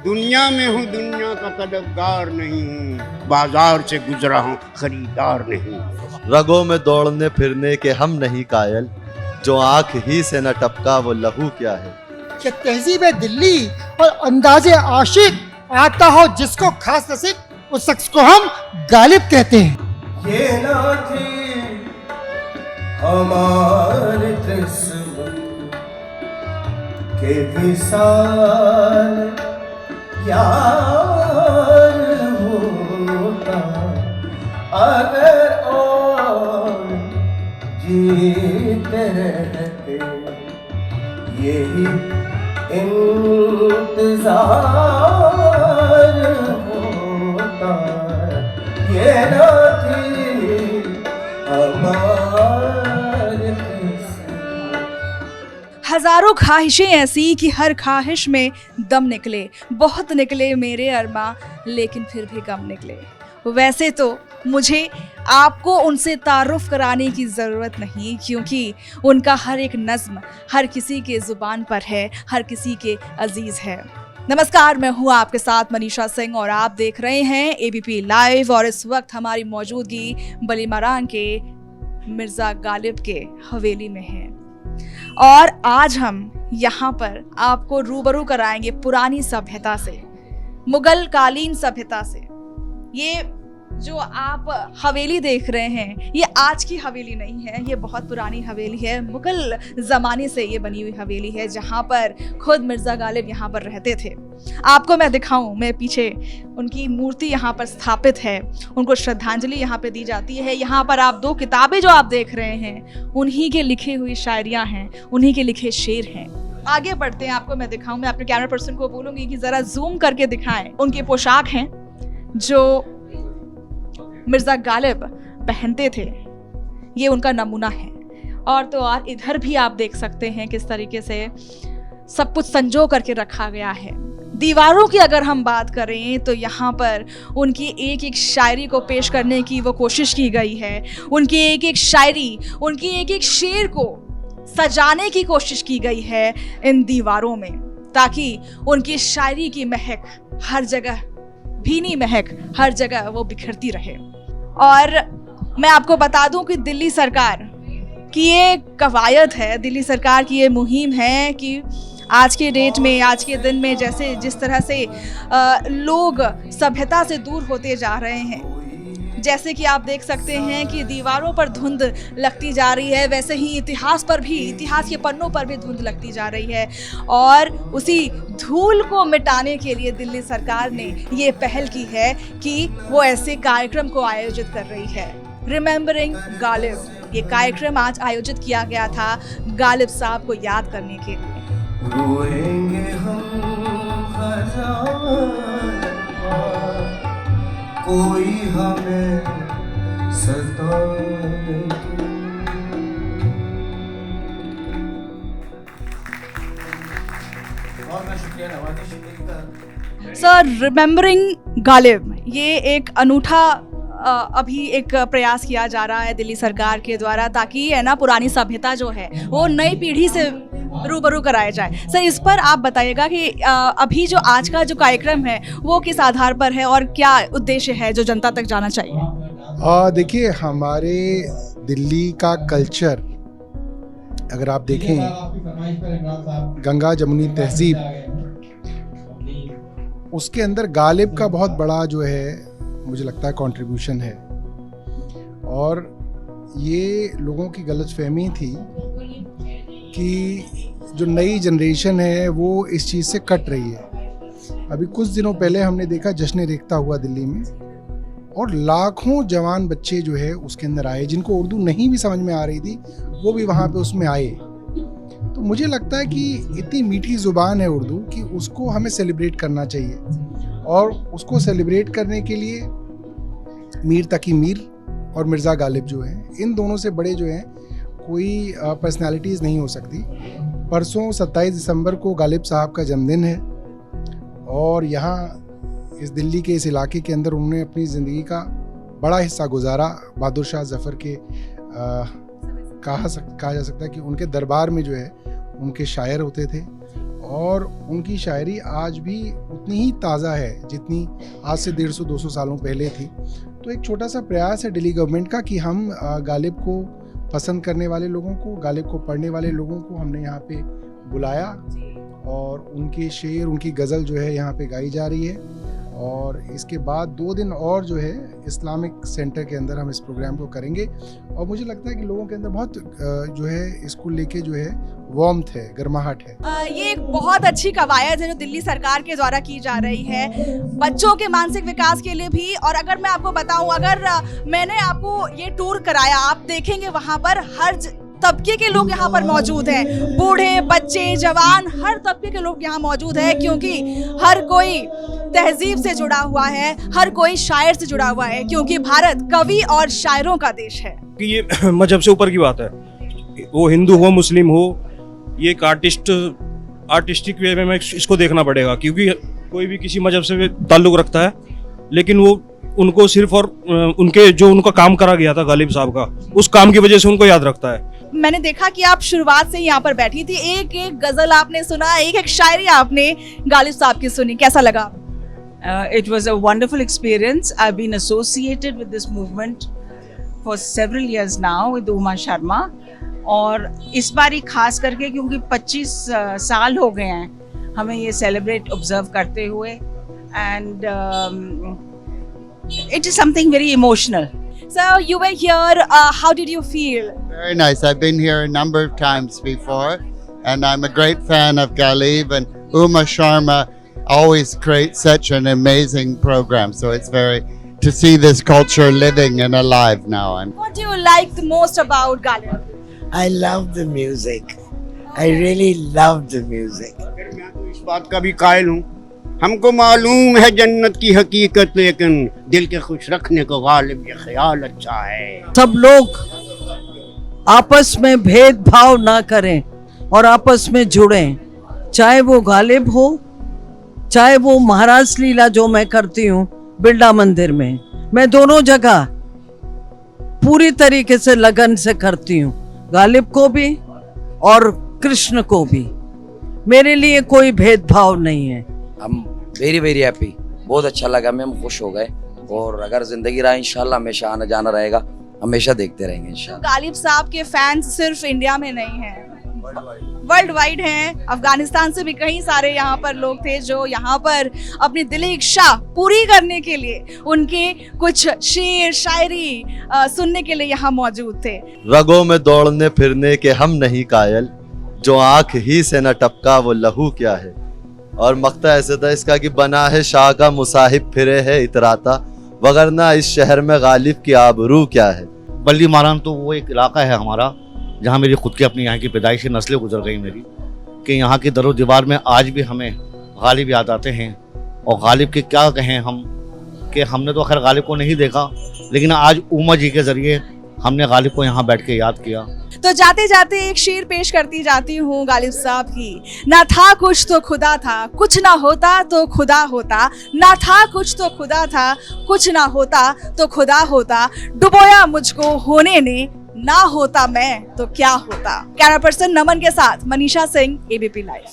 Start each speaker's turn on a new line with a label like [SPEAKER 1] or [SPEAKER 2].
[SPEAKER 1] दुनिया में हूँ, दुनिया का तलबगार नहीं हूँ, बाजार से गुजरा हूँ, खरीदार नहीं।
[SPEAKER 2] रगों में दौड़ने फिरने के हम नहीं कायल, जो आंख ही से न टपका वो लहू क्या है।
[SPEAKER 3] कि तहजीब दिल्ली और अंदाजे आशिक आता हो जिसको खास नसीब, उस शख्स को हम गालिब कहते हैं।
[SPEAKER 4] ये ना थी हमारी किस्मत के विशाल यार होता, अगर और जीते रहते यही इंतजार होता। ये ना थी हमारी किस्मत।
[SPEAKER 5] हजारों ख्वाहिशें ऐसी कि हर ख्वाहिश में दम निकले, बहुत निकले मेरे अरमा, लेकिन फिर भी कम निकले। वैसे तो मुझे आपको उनसे तारुफ कराने की ज़रूरत नहीं, क्योंकि उनका हर एक नज़्म हर किसी के ज़ुबान पर है, हर किसी के अजीज़ है। नमस्कार, मैं हूँ आपके साथ मनीषा सिंह और आप देख रहे हैं एबीपी लाइव। और इस वक्त हमारी मौजूदगी बलीमारान के मिर्ज़ा गालिब के हवेली में है और आज हम यहाँ पर आपको रूबरू कराएंगे पुरानी सभ्यता से, मुगल कालीन सभ्यता से। ये जो आप हवेली देख रहे हैं ये आज की हवेली नहीं है, ये बहुत पुरानी हवेली है। मुगल ज़माने से ये बनी हुई हवेली है जहाँ पर खुद मिर्ज़ा गालिब यहाँ पर रहते थे। आपको मैं दिखाऊं, मैं पीछे उनकी मूर्ति यहाँ पर स्थापित है, उनको श्रद्धांजलि यहाँ पे दी जाती है। यहाँ पर आप दो किताबें जो आप देख रहे हैं उन्हीं के लिखे हुई शायरियाँ हैं, उन्हीं के लिखे शेर हैं। आगे बढ़ते हैं, आपको मैं दिखाऊं। मैं अपने कैमरा पर्सन को बोलूँगी कि ज़रा जूम करके दिखाएं। उनके पोशाक हैं जो मिर्ज़ा गालिब पहनते थे, ये उनका नमूना है। और तो और इधर भी आप देख सकते हैं किस तरीके से सब कुछ संजो करके रखा गया है। दीवारों की अगर हम बात करें तो यहाँ पर उनकी एक एक शायरी को पेश करने की वो कोशिश की गई है। उनकी एक एक शायरी, उनकी एक एक शेर को सजाने की कोशिश की गई है इन दीवारों में, ताकि उनकी शायरी की महक हर जगह, भीनी महक हर जगह वो बिखरती रहे। और मैं आपको बता दूं कि दिल्ली सरकार की ये कवायद है, दिल्ली सरकार की ये मुहिम है कि आज के डेट में, आज के दिन में जैसे जिस तरह से लोग सभ्यता से दूर होते जा रहे हैं, जैसे कि आप देख सकते हैं कि दीवारों पर धुंध लगती जा रही है, वैसे ही इतिहास पर भी, इतिहास के पन्नों पर भी धुंध लगती जा रही है। और उसी धूल को मिटाने के लिए दिल्ली सरकार ने ये पहल की है कि वो ऐसे कार्यक्रम को आयोजित कर रही है। रिमेंबरिंग गालिब, ये कार्यक्रम आज आयोजित किया गया था गालिब साहब को याद करने के लिए।
[SPEAKER 4] रोएंगे हम हजार बार, कोई हमें सताए। और मैं शुक्रिया नवाज़ी शिंदे का।
[SPEAKER 5] सर, रिमेंबरिंग गालिब ये एक अनूठा अभी एक प्रयास किया जा रहा है दिल्ली सरकार के द्वारा, ताकि है ना पुरानी सभ्यता जो है वो नई पीढ़ी से रूबरू कराया जाए। सर, इस पर आप बताइएगा कि अभी जो आज का जो कार्यक्रम है वो किस आधार पर है और क्या उद्देश्य है जो जनता तक जाना चाहिए?
[SPEAKER 3] देखिए, हमारे दिल्ली का कल्चर अगर आप देखें, गंगा जमुनी तहजीब, उसके अंदर गालिब का बहुत बड़ा जो है मुझे लगता है कंट्रीब्यूशन है। और ये लोगों की गलतफहमी थी कि जो नई जनरेशन है वो इस चीज़ से कट रही है। अभी कुछ दिनों पहले हमने देखा जश्न रेख्ता हुआ दिल्ली में, और लाखों जवान बच्चे जो है उसके अंदर आए, जिनको उर्दू नहीं भी समझ में आ रही थी वो भी वहाँ पे उसमें आए। तो मुझे लगता है कि इतनी मीठी ज़ुबान है उर्दू कि उसको हमें सेलिब्रेट करना चाहिए, और उसको सेलिब्रेट करने के लिए मीर तकी मीर और मिर्ज़ा गालिब जो हैं, इन दोनों से बड़े जो हैं कोई पर्सनालिटीज़ नहीं हो सकती। परसों 27 दिसंबर को गालिब साहब का जन्मदिन है, और यहाँ इस दिल्ली के इस इलाके के अंदर उन्होंने अपनी ज़िंदगी का बड़ा हिस्सा गुजारा। बहादुर शाह ज़फ़र के कहा जा सकता है कि उनके दरबार में जो है उनके शायर होते थे, और उनकी शायरी आज भी उतनी ही ताज़ा है जितनी आज से 150-200 सालों पहले थी। तो एक छोटा सा प्रयास है दिल्ली गवर्नमेंट का कि हम गालिब को पसंद करने वाले लोगों को, गालिब को पढ़ने वाले लोगों को हमने यहाँ पे बुलाया और उनके शेर, उनकी गज़ल जो है यहाँ पे गाई जा रही है। और इसके बाद 2 दिन और जो है इस्लामिक सेंटर के अंदर हम इस प्रोग्राम को करेंगे और मुझे लगता है कि लोगों के अंदर बहुत जो है इसको लेके जो है वार्मथ है, गर्माहट है।
[SPEAKER 5] ये एक बहुत अच्छी कवायद है जो दिल्ली सरकार के द्वारा की जा रही है बच्चों के मानसिक विकास के लिए भी। और अगर मैं आपको बताऊं, अगर मैंने आपको ये टूर कराया, आप देखेंगे वहाँ पर हर तबके के लोग यहाँ पर मौजूद हैं, बूढ़े, बच्चे, जवान, हर तबके के लोग यहाँ मौजूद हैं, क्योंकि हर कोई तहजीब से जुड़ा हुआ है, हर कोई शायर से जुड़ा हुआ है, क्योंकि भारत कवि और शायरों का देश है।
[SPEAKER 6] कि ये मजहब से ऊपर की बात है, वो हिंदू हो, मुस्लिम हो, ये एक आर्टिस्टिक वे में इसको देखना पड़ेगा, क्योंकि कोई भी किसी मजहब से ताल्लुक़ रखता है, लेकिन वो उनको सिर्फ और उनके जो उनका काम करा गया था गालिब साहब का, उस काम की वजह से उनको याद रखता है।
[SPEAKER 5] मैंने देखा कि आप शुरुआत से ही यहाँ पर बैठी थी, एक एक गजल आपने सुना, एक एक शायरी आपने गालिब साहब की सुनी, कैसा लगा?
[SPEAKER 7] It was a wonderful experience. I've been associated with this movement for several years now with Uma Sharma, और इस बार ही खास करके क्योंकि 25 साल हो गए हैं हमें ये सेलिब्रेट ऑब्जर्व करते हुए, and it is something very emotional.
[SPEAKER 5] So you were here, how did you feel?
[SPEAKER 8] Very nice. I've been here a number of times before, and I'm a great fan of Galib, and Uma Sharma always creates such an amazing program. So it's very to see this culture living and alive now. And
[SPEAKER 5] What do you like the most about Galib?
[SPEAKER 9] I love the music. I really love the music.
[SPEAKER 1] अगर मैं तो इस बात का भी कायल हूँ, हमको मालूम है जन्नत की हकीकत, लेकिन दिल के खुश रखने को गालिब ये ख्याल अच्छा है।
[SPEAKER 9] सब लोग आपस में भेदभाव ना करें और आपस में जुड़ें, चाहे वो गालिब हो, चाहे वो महाराज लीला जो मैं करती हूँ बिरला मंदिर में, मैं दोनों जगह पूरी तरीके से लगन से करती हूँ, गालिब को भी और कृष्ण को भी। मेरे लिए कोई भेदभाव नहीं है।
[SPEAKER 10] हम वेरी वेरी हैप्पी, बहुत अच्छा लगा, हम खुश हो गए, और अगर जिंदगी रहा इंशाल्लाह हमेशा आना जाना रहेगा, हमेशा देखते रहेंगे इंशाल्लाह।
[SPEAKER 5] गालिब साहब के फैंस सिर्फ इंडिया में नहीं हैं, वर्ल्ड वाइड हैं। अफगानिस्तान से भी कई सारे यहाँ पर लोग थे जो यहाँ पर अपनी दिली इच्छा पूरी करने के लिए उनके कुछ शेर शायरी सुनने के लिए यहाँ मौजूद थे।
[SPEAKER 2] रगों में दौड़ने फिरने के हम नहीं कायल, जो आंख ही से न टपका वो लहू क्या है। और मक्ता ऐसे था इसका कि बना है शाह का मुसाहिब फिरे है इतराता, वगरना इस शहर में गालिब की आबरू क्या है।
[SPEAKER 11] बल्ली मारान तो वो एक इलाका है हमारा जहाँ मेरी खुद की अपनी यहाँ की पैदाइशी नस्लें गुजर गई मेरी, कि यहाँ की दरो दीवार में आज भी हमें गालिब याद आते हैं। और गालिब के क्या कहें हम, कि हमने तो खैर गालिब को नहीं देखा, लेकिन आज उमा जी के ज़रिए हमने गालिब को यहाँ बैठ के याद किया।
[SPEAKER 5] तो जाते जाते एक शेर पेश करती जाती हूँ गालिब साहब की। ना था कुछ तो खुदा था, कुछ ना होता तो खुदा होता, ना था कुछ तो खुदा था, कुछ ना होता तो खुदा होता, डुबोया मुझको होने ने, ना होता मैं तो क्या होता। कैमरा पर्सन नमन के साथ मनीषा सिंह, ABP लाइव।